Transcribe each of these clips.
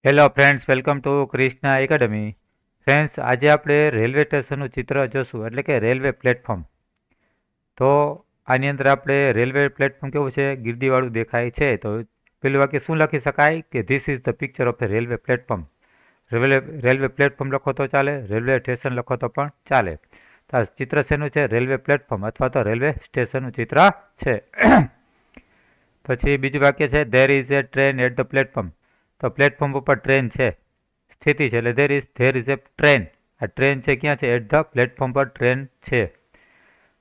Hello friends, welcome to Krishna academy. Friends, આજે આપણે railway સ્ટેશનનું ચિત્ર જોશું, એટલે કે રેલવે પ્લેટફોર્મ. તો આની અંદર આપણે રેલવે પ્લેટફોર્મ કેવું છે, ગીર્દીવાળું દેખાય છે. તો પેલું વાક્ય શું લખી શકાય કે this is the picture of A railway platform. Railway platform લખો તો ચાલે, રેલવે સ્ટેશન લખો તો પણ ચાલે. તો આ ચિત્ર શેનું છે? રેલવે પ્લેટફોર્મ અથવા તો રેલવે સ્ટેશનનું ચિત્ર છે. પછી બીજું વાક્ય છે, there is a train at the platform. તો પ્લેટફોર્મ ઉપર ટ્રેન છે, સ્થિતિ છે, એટલે ધેર ઇઝ એ ટ્રેન. આ ટ્રેન છે ક્યાં છે? એટ ધ પ્લેટફોર્મ પર ટ્રેન છે.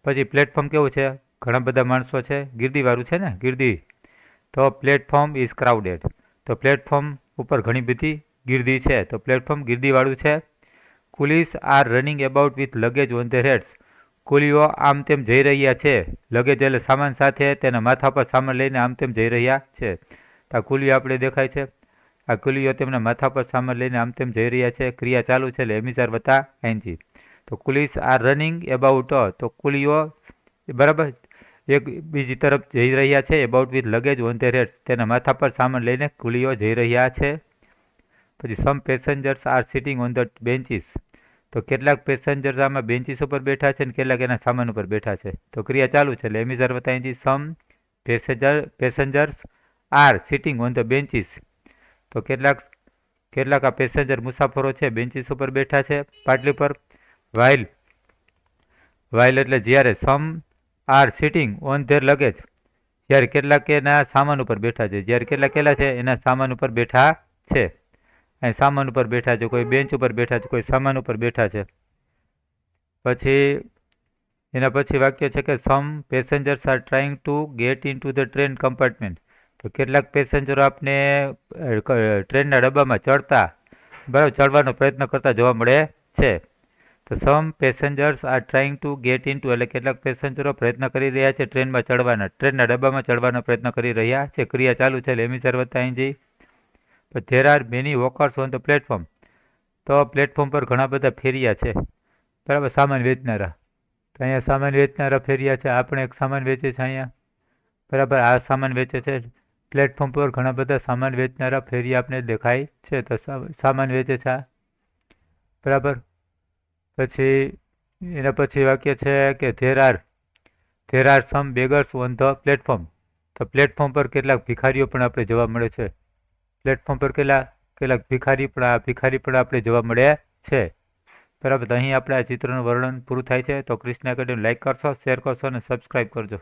પછી પ્લેટફોર્મ કેવું છે? ઘણા બધા માણસો છે, ગીર્દીવાળું છે ને, ગીર્દી. તો પ્લેટફોર્મ ઇઝ ક્રાઉડેડ. તો પ્લેટફોર્મ ઉપર ઘણી બધી ગીર્દી છે, તો પ્લેટફોર્મ ગીર્દીવાળું છે. Coolies are running about with luggage on their heads. કુલીઓ આમ તેમ જઈ રહ્યા છે, લગેજ એટલે સામાન સાથે, તેના માથા પર સામાન લઈને આમ તેમ જઈ રહ્યા છે. તો આ કુલીઓ આપણે દેખાય છે. આ કુલીઓ તેમના માથા પર સામાન લઈને આમ તેમ જઈ રહ્યા છે. ક્રિયા ચાલુ છે એટલે એમિઝાર વત્તા એનજી. તો કુલીસ આર રનિંગ એબાઉટ. તો કુલીઓ બરાબર એક બીજી તરફ જઈ રહ્યા છે. About with luggage on their heads. તેના માથા પર સામાન લઈને કુલીઓ જઈ રહ્યા છે. પછી સમ passengers are sitting on the benches. તો કેટલાક પેસેન્જર્સ આમાં બેન્ચીસ ઉપર બેઠા છે અને કેટલાક એના સામાન ઉપર બેઠા છે. તો ક્રિયા ચાલુ છે એટલે એમિઝાર વત્તા એનજી. Some passengers are sitting on the benches. તો કેટલાક આ પેસેન્જર મુસાફરો છે બેન્ચીસ ઉપર બેઠા છે, પાટલી પર. વાઇલ એટલે જ્યારે. Some are sitting on their luggage. જ્યારે કેટલાક એના સામાન ઉપર બેઠા છે. જ્યારે કેટલા છે? એના સામાન ઉપર બેઠા છે. અહીં સામાન ઉપર બેઠા છે, કોઈ બેન્ચ ઉપર બેઠા છે, કોઈ સામાન ઉપર બેઠા છે. પછી એના પછી વાક્ય છે કે સમ passengers are trying to get in to the train compartment. તો કેટલાક પેસેન્જરો આપને ટ્રેનના ડબ્બામાં ચડવાનો પ્રયત્ન કરતા જોવા મળે છે. તો some passengers are trying to get in to એટલે કેટલાક પેસેન્જરો પ્રયત્ન કરી રહ્યા છે ટ્રેનના ડબ્બામાં ચડવાનો પ્રયત્ન કરી રહ્યા છે. ક્રિયા ચાલુ છે એટલે એમિઝાર વત્તા એનજી. but there are many walkers on the platform. તો પ્લેટફોર્મ પર ઘણા બધા ફેરિયા છે, બરાબર, સામાન વેચનારા. તો અહીંયા સામાન વેચનારા ફેરિયા છે. આપણે એક સામાન વેચે છે અહીંયા, બરાબર, આ સામાન વેચે છે. પ્લેટફોર્મ પર ઘણા બધા સામાન વેચનારા ફેરિયા આપણે દેખાય છે. તો સામાન વેચે છે, બરાબર. પછી એના પછી વાક્ય છે કે there are some beggars on the platform. તો પ્લેટફોર્મ પર કેટલાક ભિખારીઓ પણ આપણે જોવા મળે છે. પ્લેટફોર્મ પર કેટલાક ભિખારી પણ આપણે જોવા મળે છે, બરાબર. તો અહીં આપણે આ ચિત્રનું વર્ણન પૂરું થાય છે. તો ક્રિષ્ના એકેડમી લાઈક કરશો, શેર કરશો અને સબસ્ક્રાઈબ કરજો.